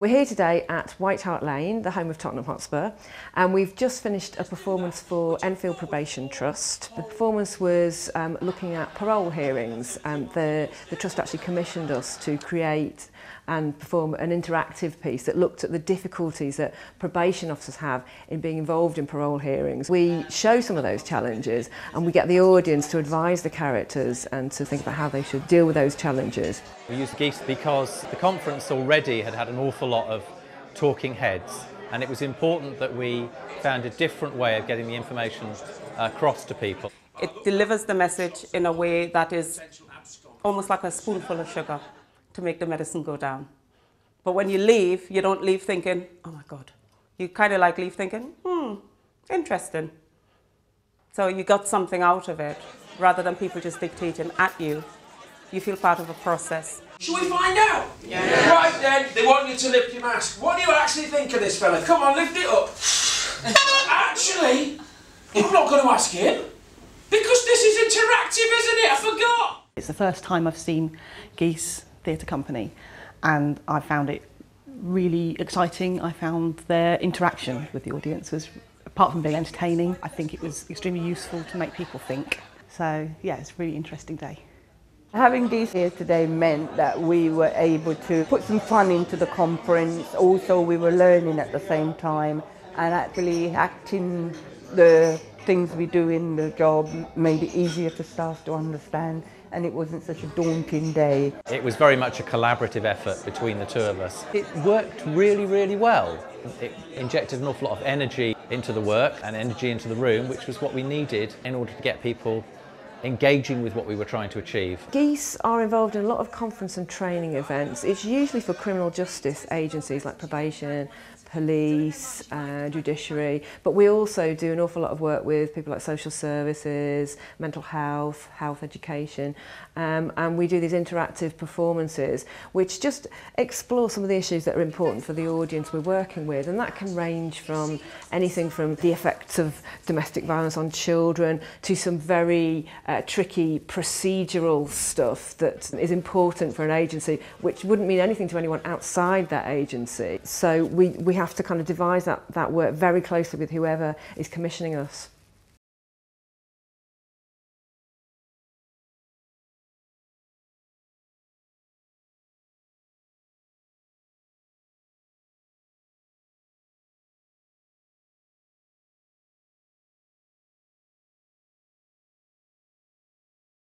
We're here today at White Hart Lane, the home of Tottenham Hotspur, and we've just finished a performance for Enfield Probation Trust. The performance was looking at parole hearings. The Trust actually commissioned us to create and perform an interactive piece that looked at the difficulties that probation officers have in being involved in parole hearings. We show some of those challenges and we get the audience to advise the characters and to think about how they should deal with those challenges. We used Geese because the conference already had an awful lot of talking heads, and it was important that we found a different way of getting the information across to people. It delivers the message in a way that is almost like a spoonful of sugar to make the medicine go down. But when you leave, you don't leave thinking, oh my God. You kind of like leave thinking, interesting. So you got something out of it, rather than people just dictating at you. You feel part of a process. Shall we find out? Yeah. Right then, they want you to lift your mask. What do you actually think of this fella? Come on, lift it up. Actually, I'm not going to ask him, because this is interactive, isn't it? I forgot. It's the first time I've seen Geese Theatre Company, and I found it really exciting. I found their interaction with the audience was, apart from being entertaining, I think it was extremely useful to make people think. So yeah, it's a really interesting day. Having Geese here today meant that we were able to put some fun into the conference. Also, we were learning at the same time, and actually acting the things we do in the job made it easier for staff to understand, and it wasn't such a daunting day. It was very much a collaborative effort between the two of us. It worked really, really well. It injected an awful lot of energy into the work and energy into the room, which was what we needed in order to get people engaging with what we were trying to achieve. Geese are involved in a lot of conference and training events. It's usually for criminal justice agencies like probation, police, judiciary, but we also do an awful lot of work with people like social services, mental health, health education, and we do these interactive performances which just explore some of the issues that are important for the audience we're working with, and that can range from anything from the effects of domestic violence on children to some very tricky procedural stuff that is important for an agency which wouldn't mean anything to anyone outside that agency. So we have to kind of devise that work very closely with whoever is commissioning us.